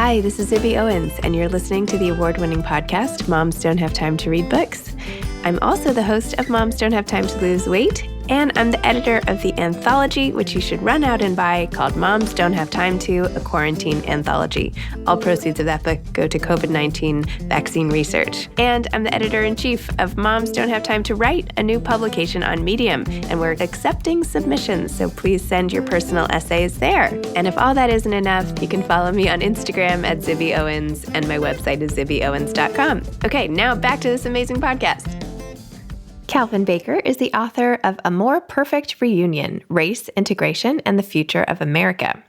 Hi, this is Zibby Owens, and you're listening to the award-winning podcast, Moms Don't Have Time to Read Books. I'm also the host of Moms Don't Have Time to Lose Weight, and I'm the editor of the anthology, which you should run out and buy, called Moms Don't Have Time to, a quarantine anthology. All proceeds of that book go to COVID-19 vaccine research. And I'm the editor-in-chief of Moms Don't Have Time to Write, a new publication on Medium, and we're accepting submissions, so please send your personal essays there. And if all that isn't enough, you can follow me on Instagram at Zibby Owens, and my website is zibbyowens.com. Okay, now back to this amazing podcast. Calvin Baker is the author of A More Perfect Reunion, Race, Integration, and the Future of America.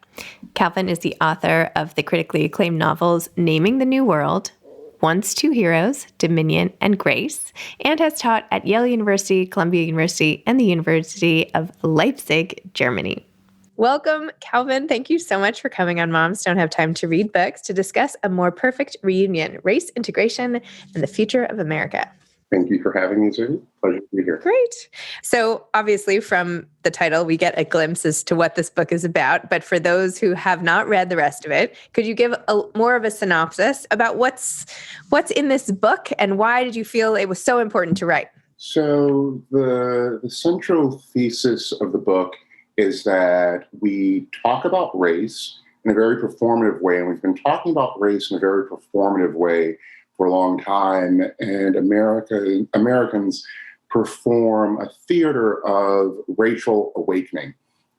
Calvin is the author of the critically acclaimed novels Naming the New World, Once Two Heroes, Dominion, and Grace, and has taught at Yale University, Columbia University, and the University of Leipzig, Germany. Welcome, Calvin. Thank you so much for coming on Moms Don't Have Time to Read Books to discuss A More Perfect Reunion, Race, Integration, and the Future of America. Thank you for having me, Zibby. Pleasure to be here. Great. So obviously from the title, we get a glimpse as to what this book is about. But for those who have not read the rest of it, could you give more of a synopsis about what's in this book and why did you feel it was so important to write? So the central thesis of the book is that we talk about race in a very performative way. And we've been talking about race in a very performative way for a long time, and Americans perform a theater of racial awakening.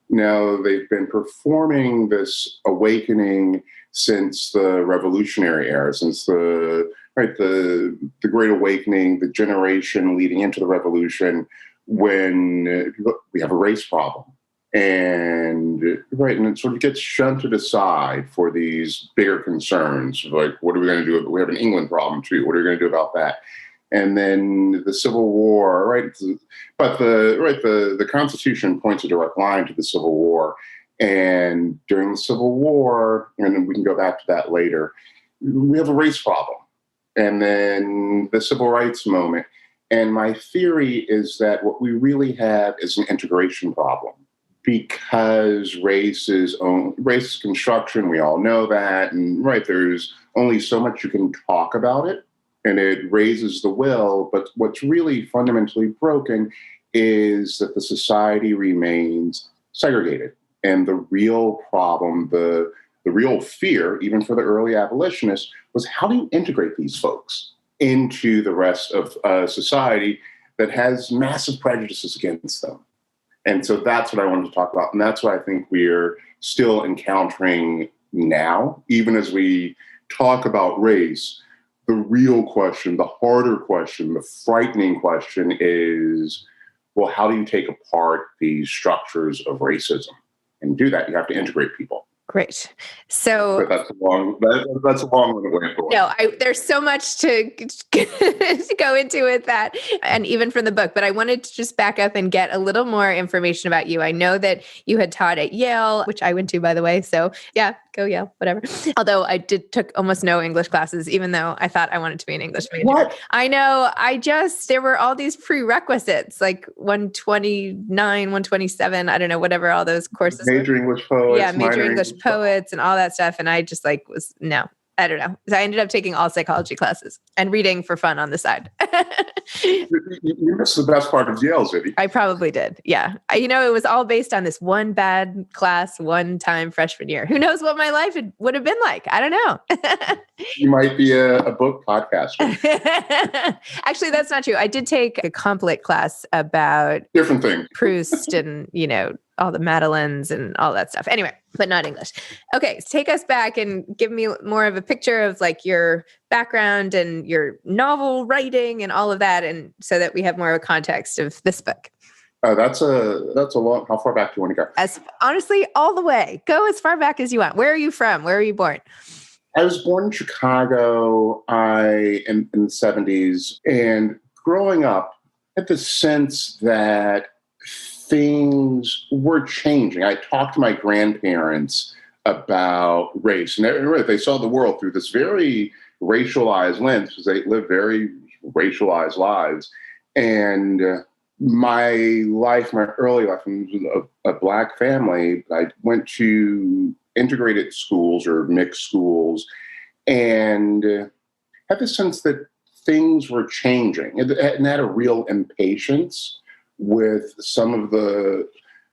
Now, they've been performing this awakening since the Revolutionary era, since the Great Awakening, the generation leading into the Revolution, when we have a race problem. And it sort of gets shunted aside for these bigger concerns, like what are we going to do? We have an England problem too. What are we going to do about that? And then the Civil War, right? But the Constitution points a direct line to the Civil War. And during the Civil War, and we can go back to that later, we have a race problem. And then the Civil Rights moment. And my theory is that what we really have is an integration problem. Because race is construction, we all know that, and there's only so much you can talk about it, and it raises the will. But what's really fundamentally broken is that the society remains segregated, and the real problem, the real fear, even for the early abolitionists, was how do you integrate these folks into the rest of society that has massive prejudices against them. And so that's what I wanted to talk about. And that's what I think we're still encountering now. Even as we talk about race, the real question, the harder question, the frightening question is, well, how do you take apart these structures of racism? And to do that, you have to integrate people. Great. So but that's a long way forward. No, there's so much to go into with that, and even from the book. But I wanted to just back up and get a little more information about you. I know that you had taught at Yale, which I went to, by the way. So yeah, go Yale, whatever. Although I took almost no English classes, even though I thought I wanted to be an English major. What? I know. There were all these prerequisites, like 129, 127, I don't know, whatever all those courses Major were. English poets. Yeah, major English poets and all that stuff. And I just no, I don't know. So I ended up taking all psychology classes and reading for fun on the side. You missed the best part of Yale, Zibby. I probably did. Yeah. It was all based on this one bad class, one time freshman year. Who knows what my life would have been like? I don't know. You might be a book podcaster. Actually, that's not true. I did take a complet class about different thing. Proust and, all the Madeleines and all that stuff. Anyway, but not English. Okay, so take us back and give me more of a picture of your background and your novel writing and all of that, and so that we have more of a context of this book. That's a long. How far back do you want to go? As honestly, all the way. Go as far back as you want. Where are you from? Where are you born? I was born in Chicago in the 70s, and growing up, I had the sense that things were changing. I talked to my grandparents about race, and they saw the world through this very racialized lens because they lived very racialized lives. And my early life, was a Black family. I went to integrated schools or mixed schools, and had the sense that things were changing, and had a real impatience with some of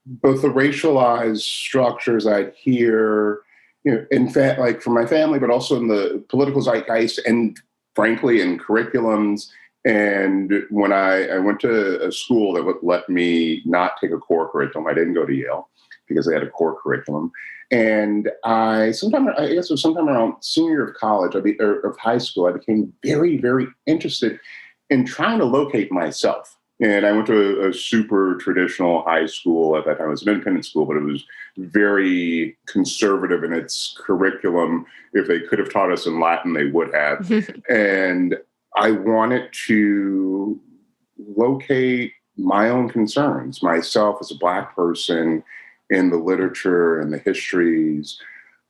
both the racialized structures I'd hear, in fact, like from my family, but also in the political zeitgeist and frankly in curriculums. And when I went to a school that would let me not take a core curriculum, I didn't go to Yale because they had a core curriculum. And I guess it was sometime around senior year of college, or of high school, I became very, very interested in trying to locate myself. And I went to a super traditional high school at that time. It was an independent school, but it was very conservative in its curriculum. If they could have taught us in Latin, they would have. And I wanted to locate my own concerns, myself as a Black person, in the literature and the histories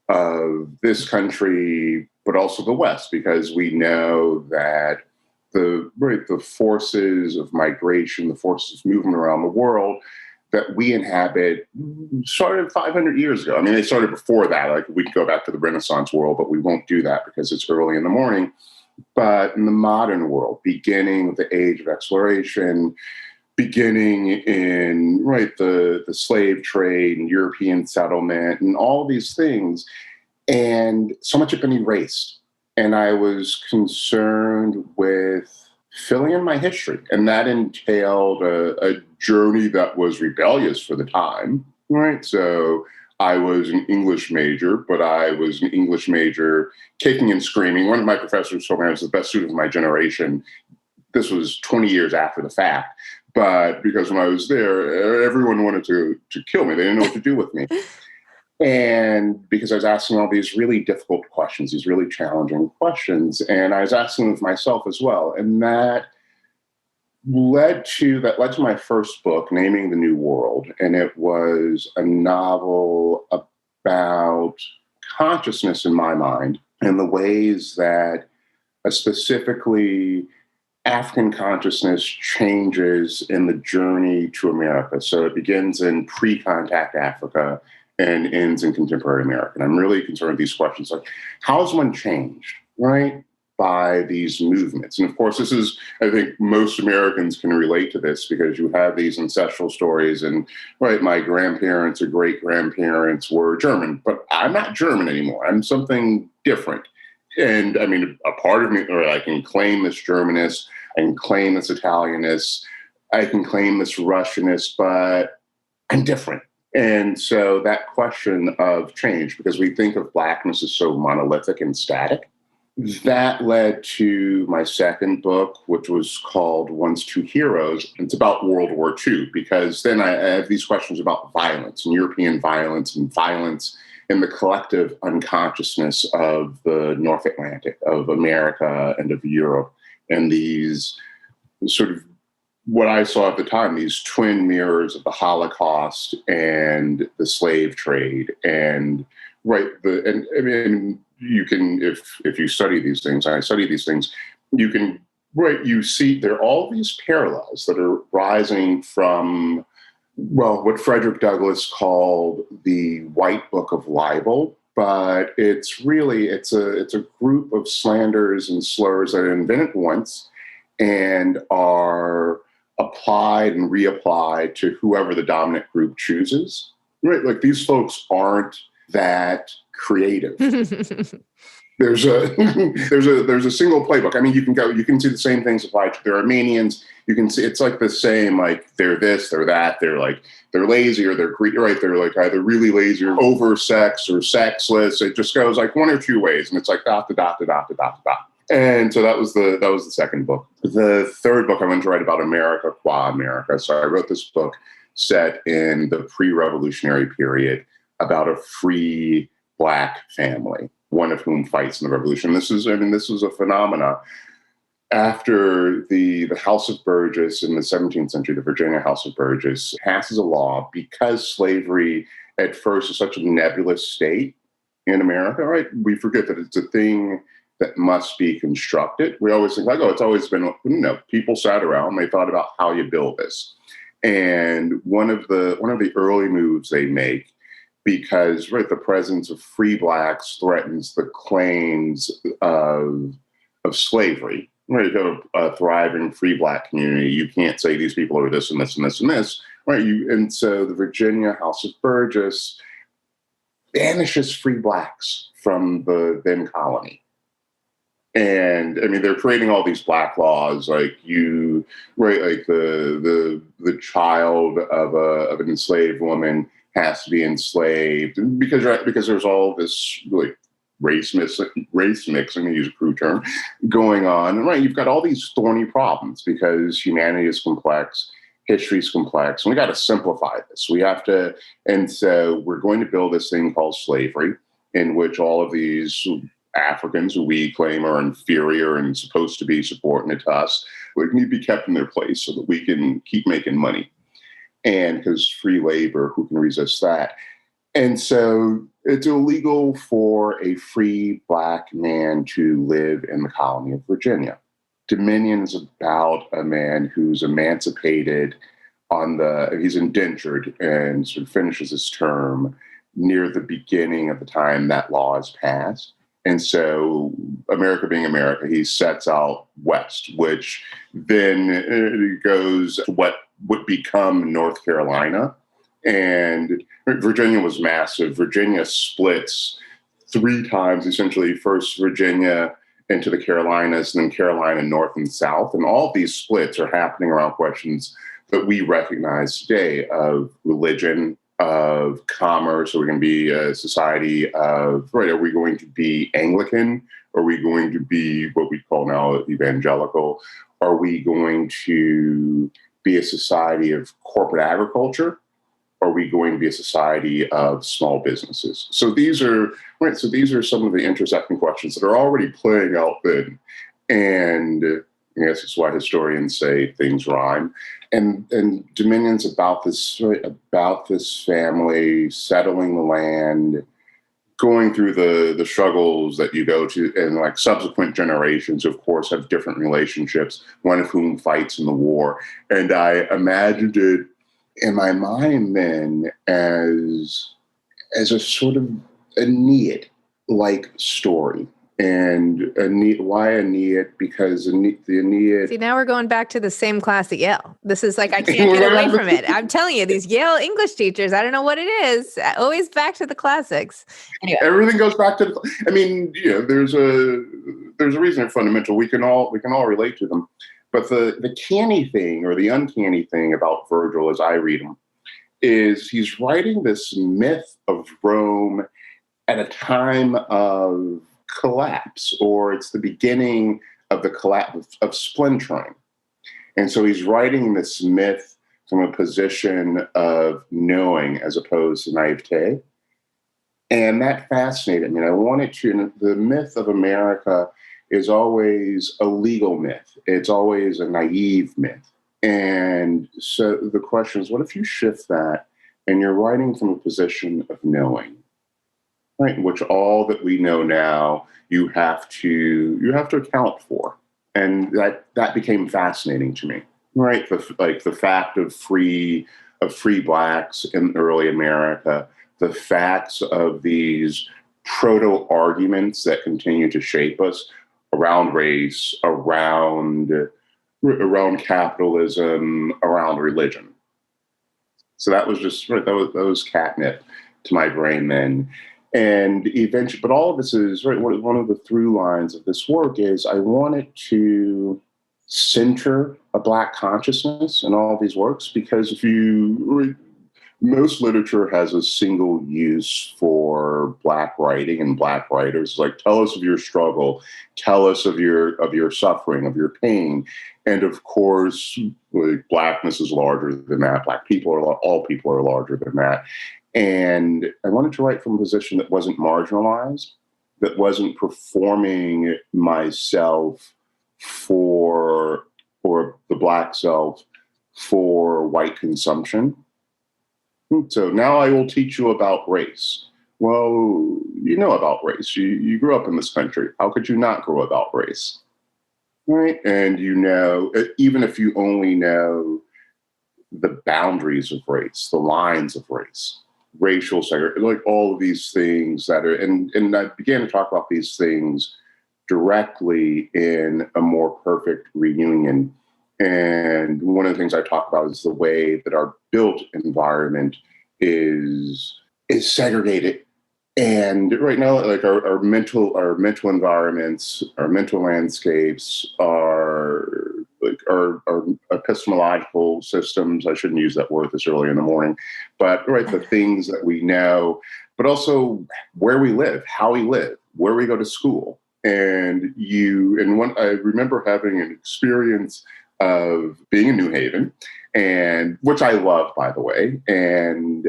of this country, but also the West, because we know that the forces of migration, the forces of movement around the world that we inhabit started 500 years ago. I mean, they started before that. Like, we could go back to the Renaissance world, but we won't do that because it's early in the morning. But in the modern world, beginning with the age of exploration, beginning in the slave trade and European settlement and all these things, and so much had been erased. And I was concerned with filling in my history. And that entailed a journey that was rebellious for the time, right? So I was an English major, but I was an English major kicking and screaming. One of my professors told me I was the best student of my generation. This was 20 years after the fact. But because when I was there, everyone wanted to kill me. They didn't know what to do with me. And because I was asking all these really difficult questions, these really challenging questions, and I was asking them of myself as well. And that led to my first book, Naming the New World. And it was a novel about consciousness in my mind and the ways that specifically African consciousness changes in the journey to America. So it begins in pre-contact Africa and ends in contemporary America. And I'm really concerned with these questions, like, how has one changed, right, by these movements? And of course, this is, I think most Americans can relate to this because you have these ancestral stories and, my grandparents or great-grandparents were German, but I'm not German anymore. I'm something different. And I mean, a part of me, or I can claim this Germanist, I can claim this Italianist, I can claim this Russianist, but I'm different. And so that question of change, because we think of Blackness as so monolithic and static, that led to my second book, which was called Once Two Heroes. It's about World War II, because then I have these questions about violence and European violence and violence in the collective unconsciousness of the North Atlantic, of America and of Europe, and these sort of what I saw at the time, these twin mirrors of the Holocaust and the slave trade. And and I mean, you can, if you study these things, and I study these things, you can, you see there are all these parallels that are rising from, what Frederick Douglass called the White Book of Libel. But it's a group of slanders and slurs that are invented once and are applied and reapplied to whoever the dominant group chooses. Right? Like, these folks aren't that creative. There's a single playbook. I mean, you can see the same things applied to the Armenians. You can see it's like the same, like, they're this, they're that, they're lazy or they're right. They're like either really lazy or oversexed or sexless. It just goes like one or two ways, and it's like dot to dot to dot to dot to dot. And so that was the second book. The third book I wanted to write about America qua America. So I wrote this book set in the pre-revolutionary period about a free Black family, one of whom fights in the revolution. This was a phenomena. After the House of Burgess in the 17th century, the Virginia House of Burgess passes a law, because slavery at first is such a nebulous state in America, right? We forget that it's a thing that must be constructed. We always think like, it's always been, people sat around, they thought about how you build this. And one of the early moves they make because, right, the presence of free blacks threatens the claims of slavery. Right, you got a thriving free black community. You can't say these people are this and this and this and this, right? And so the Virginia House of Burgess banishes free blacks from the then colony. And I mean, they're creating all these black laws, like like the child of an enslaved woman has to be enslaved because there's all this like race mixing, to use a crude term, going on. And right, you've got all these thorny problems because humanity is complex, history is complex, and we got to simplify this. We have to, and so we're going to build this thing called slavery, in which all of these Africans who we claim are inferior and supposed to be subordinate to us would need to be kept in their place so that we can keep making money. And because free labor, who can resist that? And so it's illegal for a free black man to live in the colony of Virginia. Dominion is about a man who's emancipated he's indentured and sort of finishes his term near the beginning of the time that law is passed. And so America being America, he sets out west, which then goes to what would become North Carolina. And Virginia was massive. Virginia splits 3 times, essentially, first Virginia into the Carolinas, and then Carolina north and south. And all of these splits are happening around questions that we recognize today of religion, of commerce. Are we going to be a society of, right, are we going to be Anglican? Are we going to be what we call now evangelical? Are we going to be a society of corporate agriculture? Are we going to be a society of small businesses? So these are right. So these are some of the intersecting questions that are already playing out then. And I guess it's why historians say things rhyme. And Dominion's about this, right, about this family settling the land, going through the struggles that you go to, and like subsequent generations, of course, have different relationships, one of whom fights in the war. And I imagined it in my mind then as a sort of Aeneid-like story. And why Aeneid? Because the Aeneid... See, now we're going back to the same class at Yale. This is like, I can't get away from it. I'm telling you, these Yale English teachers, I don't know what it is, always back to the classics. Anyway. Everything goes back to I mean, there's a reason they're fundamental. We can all relate to them. But the canny thing, or the uncanny thing about Virgil as I read him, is he's writing this myth of Rome at a time of collapse, or it's the beginning of the collapse of splintering. And so he's writing this myth from a position of knowing as opposed to naivete. And that fascinated me. I wanted to, the myth of America is always a legal myth. It's always a naive myth. And so the question is, what if you shift that and you're writing from a position of knowing, right? In which all that we know now, you have to account for. And that became fascinating to me, right? The fact of free blacks in early America, the facts of these proto-arguments that continue to shape us around race, around capitalism, around religion. So that was just that was catnip to my brain then. And eventually, but all of this is right. One of the through lines of this work is I wanted to center a Black consciousness in all of these works, because if you most literature has a single use for Black writing and Black writers. Like, tell us of your struggle, tell us of your suffering, of your pain. And of course, like, Blackness is larger than that. All people are larger than that. And I wanted to write from a position that wasn't marginalized, that wasn't performing myself or the Black self for white consumption. So now I will teach you about race. Well, you know about race. You grew up in this country. How could you not grow about race? Right? And even if you only know the boundaries of race, the lines of race, racial segregation, like all of these things that are, and I began to talk about these things directly in A More Perfect Reunion. And one of the things I talk about is the way that our built environment is segregated. And right now, like our mental environments, our mental landscapes are like our epistemological systems. I shouldn't use that word this early in the morning, but right, the things that we know, but also where we live, how we live, where we go to school. And I remember having an experience of being in New Haven, and which I love, by the way, and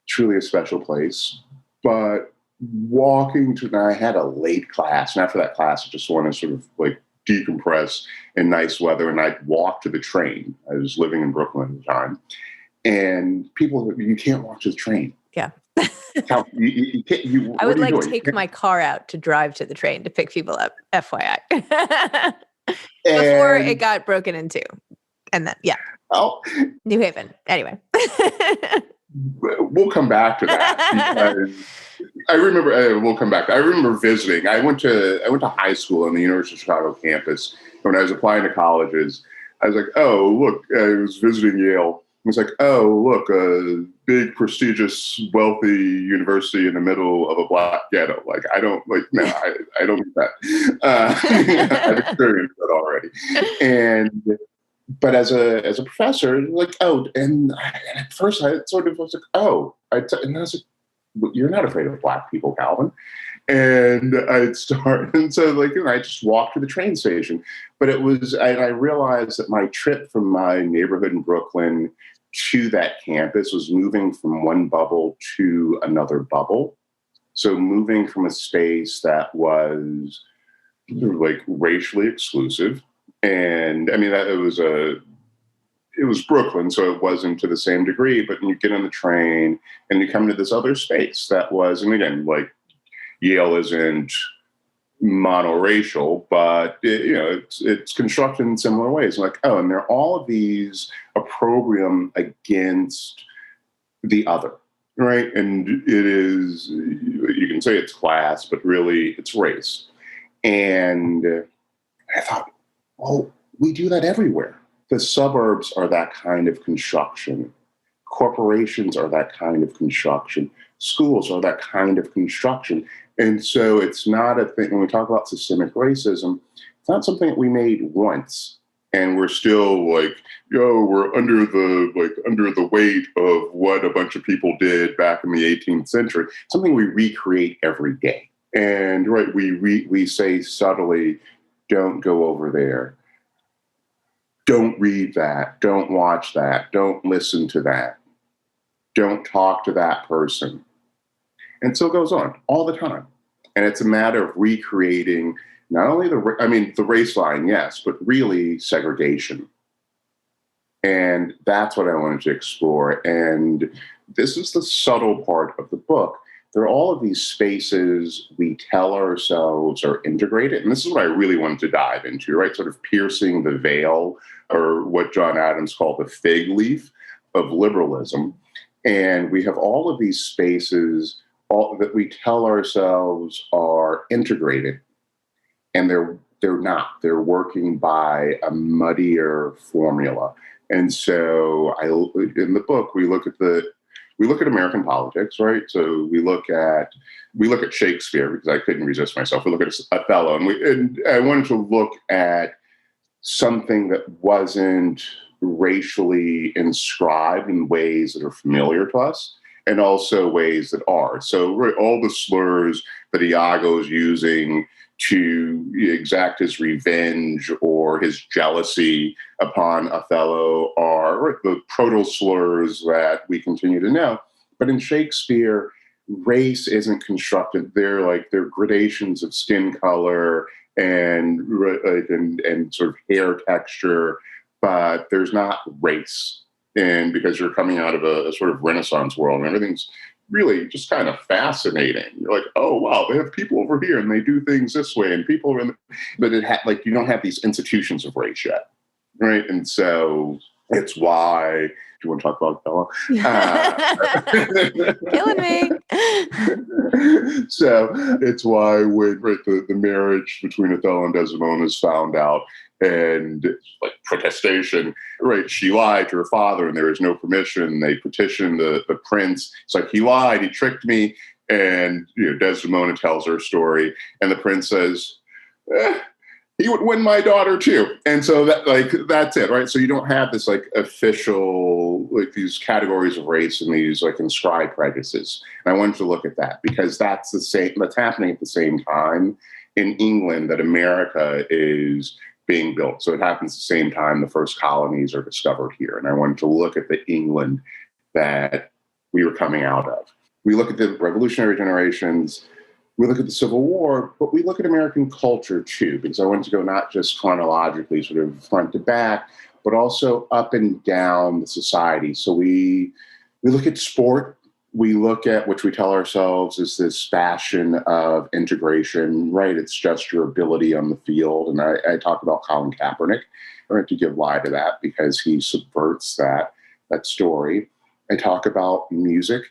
truly a special place. But I had a late class, and after that class, I just wanted to sort of like decompress in nice weather, and I'd walk to the train. I was living in Brooklyn at the time, and people, you can't walk to the train. Yeah. You can't. I would like take my car out to drive to the train to pick people up, FYI. Before it got broken into. And then, yeah. Oh, New Haven. Anyway. We'll come back to that. I remember, we'll come back. I remember visiting. I went to high school on the University of Chicago campus. When I was applying to colleges, I was like, oh, look, I was visiting Yale. I was like, oh, look, a big, prestigious, wealthy university in the middle of a black ghetto. Like, I don't need that. I've experienced that already. But as a professor, like, oh, and at first I sort of was like, oh, and I was like, you're not afraid of black people, Calvin. And I'd start, and so like, I just walked to the train station. But I realized that my trip from my neighborhood in Brooklyn to that campus was moving from one bubble to another bubble. So moving from a space that was like racially exclusive. And I mean, it was Brooklyn, so it wasn't to the same degree, but you get on the train and you come to this other space that was, and again, like Yale isn't monoracial, but it's constructed in similar ways. Like, oh, and there are all of these opprobrium against the other, right? And it is, you can say it's class, but really it's race. And I thought, well, we do that everywhere. The suburbs are that kind of construction. Corporations are that kind of construction. Schools are that kind of construction. And so it's not a thing, when we talk about systemic racism, it's not something that we made once. And we're still like, we're under the weight of what a bunch of people did back in the 18th century. Something we recreate every day. And right, we say subtly, don't go over there. Don't read that. Don't watch that. Don't listen to that. Don't talk to that person. And so it goes on all the time. And it's a matter of recreating not only the race line, yes, but really segregation. And that's what I wanted to explore. And this is the subtle part of the book. There are all of these spaces we tell ourselves are integrated. And this is what I really wanted to dive into, right? Sort of piercing the veil, or what John Adams called the fig leaf of liberalism. And we have all of these spaces that we tell ourselves are integrated. And they're not. They're working by a muddier formula. And so in the book, we look at American politics, right? So we look at Shakespeare, because I couldn't resist myself. We look at Othello, and I wanted to look at something that wasn't racially inscribed in ways that are familiar to us, and also ways that are. So right, all the slurs that Iago's using to exact his revenge or his jealousy upon Othello are the proto-slurs that we continue to know. But in Shakespeare, race isn't constructed. They're gradations of skin color and sort of hair texture, but there's not race. And because you're coming out of a sort of Renaissance world and everything's really just kind of fascinating. You're like, oh, wow, they have people over here and they do things this way, and people are but you don't have these institutions of race yet, right? And so it's why you want to talk about Othello? Killing me. So it's why when the marriage between Othello and Desdemona is found out, and like protestation, right? She lied to her father, and there is no permission. They petition the prince. It's like, he lied, he tricked me. And Desdemona tells her story, and the prince says, he would win my daughter too. And so that's it, right? So you don't have this like official, like these categories of race and these like inscribed prejudices. And I wanted to look at that because that's happening at the same time in England that America is being built. So it happens at the same time the first colonies are discovered here. And I wanted to look at the England that we were coming out of. We look at the revolutionary generations, we look at the Civil War, but we look at American culture too, because I wanted to go not just chronologically, sort of front to back, but also up and down the society. So we look at sport. We look at, which we tell ourselves is this fashion of integration, right? It's just your ability on the field. And I talk about Colin Kaepernick, right, to give lie to that because he subverts that story. I talk about music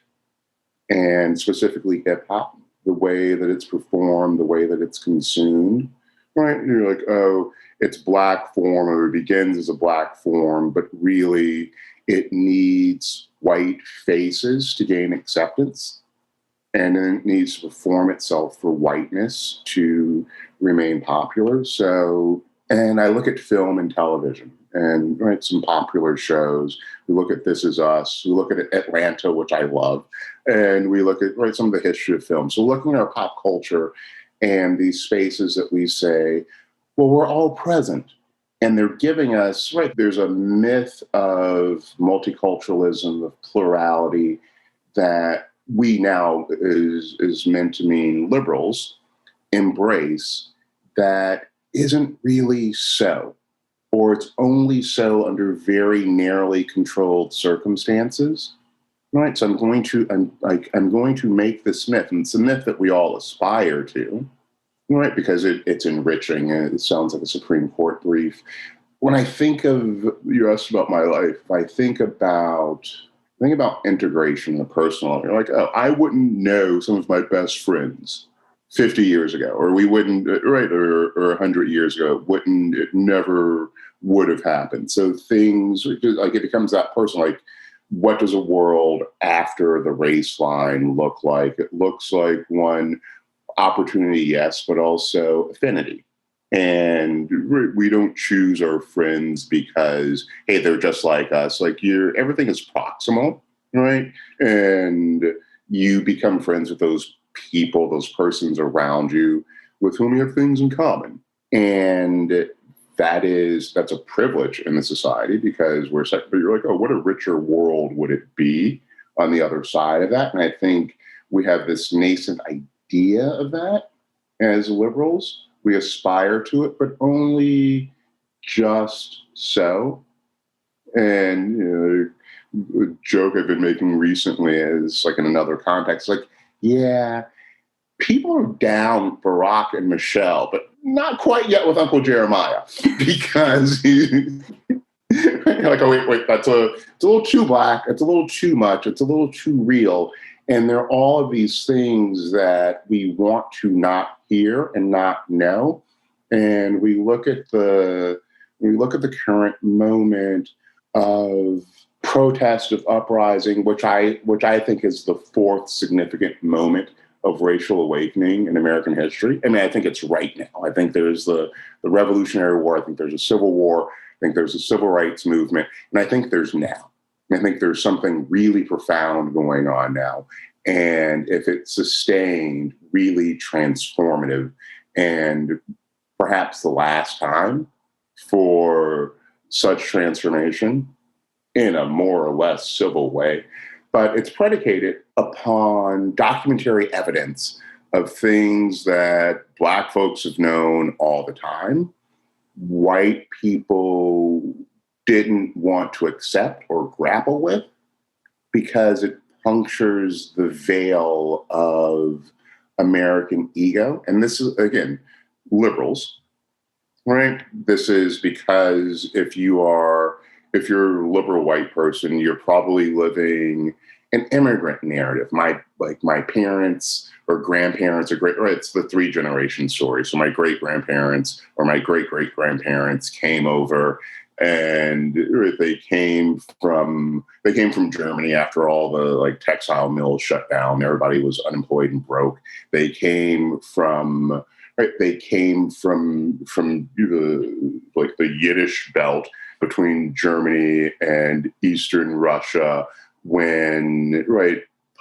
and specifically hip hop, the way that it's performed, the way that it's consumed, right? And you're like, oh, it's black form, or it begins as a black form, but really it needs white faces to gain acceptance. And then it needs to perform itself for whiteness to remain popular. So, and I look at film and television and some popular shows. We look at This Is Us. We look at Atlanta, which I love. And we look at some of the history of film. So looking at our pop culture and these spaces that we say, well, we're all present. And they're giving us, there's a myth of multiculturalism, of plurality that we now is meant to mean liberals embrace that isn't really so, or it's only so under very narrowly controlled circumstances. Right. So I'm going to make this myth, and it's a myth that we all aspire to. Right, because it's enriching and it sounds like a Supreme Court brief. When I think of, you asked about my life, I think about integration in the personal level. You're like, oh, I wouldn't know some of my best friends 50 years ago, or we wouldn't, or 100 years ago. It never would have happened. So things, like it becomes that person, like, what does a world after the race line look like? It looks like one, opportunity, yes, but also affinity. And we don't choose our friends because, hey, they're just like us. Like everything is proximal, right? And you become friends with those people, those persons around you with whom you have things in common. And that's a privilege in the society because but you're like, oh, what a richer world would it be on the other side of that? And I think we have this nascent idea of that as liberals. We aspire to it, but only just so. And a joke I've been making recently is like in another context, like, yeah, people are down Barack and Michelle, but not quite yet with Uncle Jeremiah because like, oh, wait, it's a little too black, it's a little too much, it's a little too real. And there are all of these things that we want to not hear and not know. And we look at the current moment of protest, of uprising, which I think is the fourth significant moment of racial awakening in American history. I mean, I think it's right now. I think there's the Revolutionary War. I think there's a Civil War. I think there's a Civil Rights Movement. And I think there's now. I think there's something really profound going on now. And if it's sustained, really transformative, and perhaps the last time for such transformation in a more or less civil way. But it's predicated upon documentary evidence of things that Black folks have known all the time. White people didn't want to accept or grapple with because it punctures the veil of American ego. And this is, again, liberals, right? This is because if you are if you're a liberal white person, you're probably living an immigrant narrative. My parents or grandparents it's the 3-generation story. So my great grandparents or my great great grandparents came over, and they came from Germany after all the textile mills shut down. Everybody was unemployed and broke. They came from the Yiddish belt between Germany and Eastern Russia, when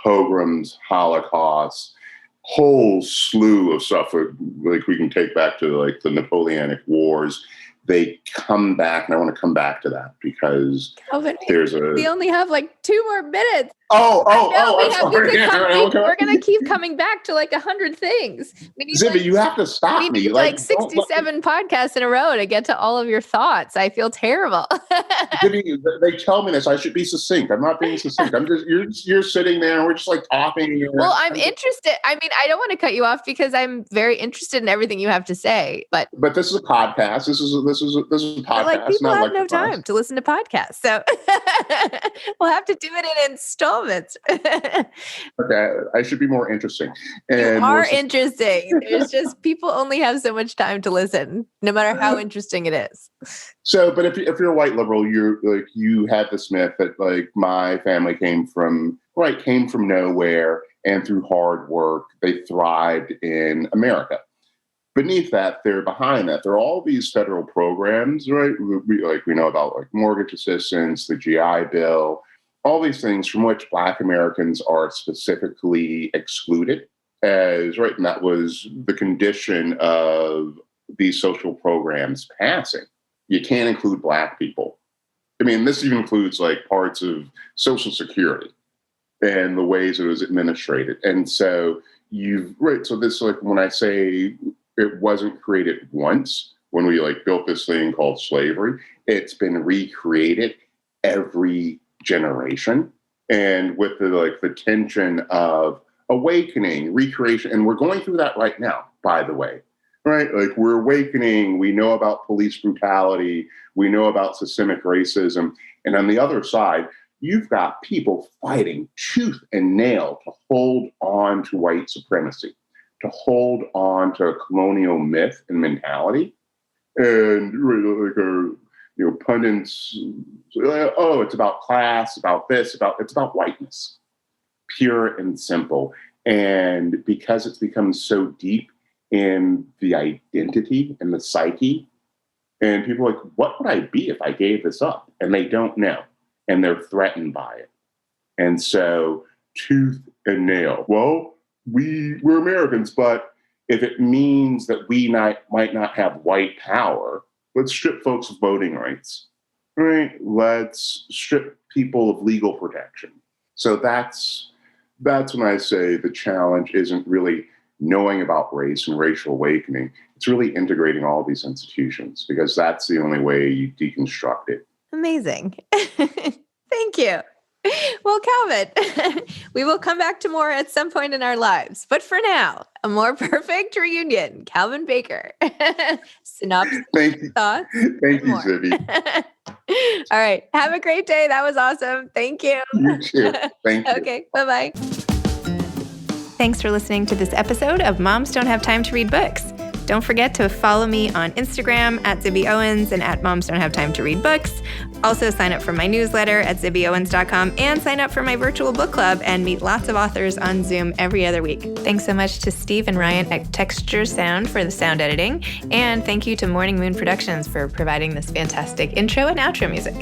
pogroms, Holocaust, whole slew of stuff we can take back to the Napoleonic Wars. They come back, and I want to come back to that because we only have 2 more minutes. We're going to keep coming back to 100 things. We need Zibby, you have to stop me. We need 67 podcasts in a row to get to all of your thoughts. I feel terrible. Zibby, they tell me this. I should be succinct. I'm not being succinct. You're sitting there, and we're just talking. Well, I'm interested. I mean, I don't want to cut you off because I'm very interested in everything you have to say. But this is a podcast. This is a podcast. People have no time to listen to podcasts, so we'll have to do it in installments. Okay, I should be more interesting. You are interesting. There's just people only have so much time to listen, no matter how interesting it is. So, but if you're a white liberal, you have this myth that my family came from nowhere, and through hard work they thrived in America. Beneath that, behind that, there are all these federal programs, right? We know about mortgage assistance, the GI Bill, all these things from which Black Americans are specifically excluded and that was the condition of these social programs passing. You can't include Black people. I mean, this even includes parts of Social Security and the ways it was administrated. And so so this when I say it wasn't created once when we built this thing called slavery, it's been recreated every generation, and with the tension of awakening, recreation, and we're going through that right now, by the way, right? We're awakening. We know about police brutality. We know about systemic racism. And on the other side, you've got people fighting tooth and nail to hold on to white supremacy, to hold on to a colonial myth and mentality. And pundits, it's about class, about this, it's about whiteness, pure and simple. And because it's become so deep in the identity and the psyche, and people are what would I be if I gave this up? And they don't know, and they're threatened by it. And so tooth and nail. Well, we're Americans, but if it means that we might not have white power, let's strip folks of voting rights, right? Let's strip people of legal protection. So that's when I say the challenge isn't really knowing about race and racial awakening. It's really integrating all these institutions, because that's the only way you deconstruct it. Amazing. Thank you. Well, Calvin, we will come back to more at some point in our lives. But for now, a more perfect reunion. Calvin Baker. Synopsis. Thank you. Thoughts. Thank you, Zibby. All right. Have a great day. That was awesome. Thank you. You too. Thank you. Okay. Bye-bye. Thanks for listening to this episode of Moms Don't Have Time to Read Books. Don't forget to follow me on Instagram at Zibby Owens and at Moms Don't Have Time to Read Books. Also sign up for my newsletter at zibbyowens.com and sign up for my virtual book club and meet lots of authors on Zoom every other week. Thanks so much to Steve and Ryan at Texture Sound for the sound editing. And thank you to Morning Moon Productions for providing this fantastic intro and outro music.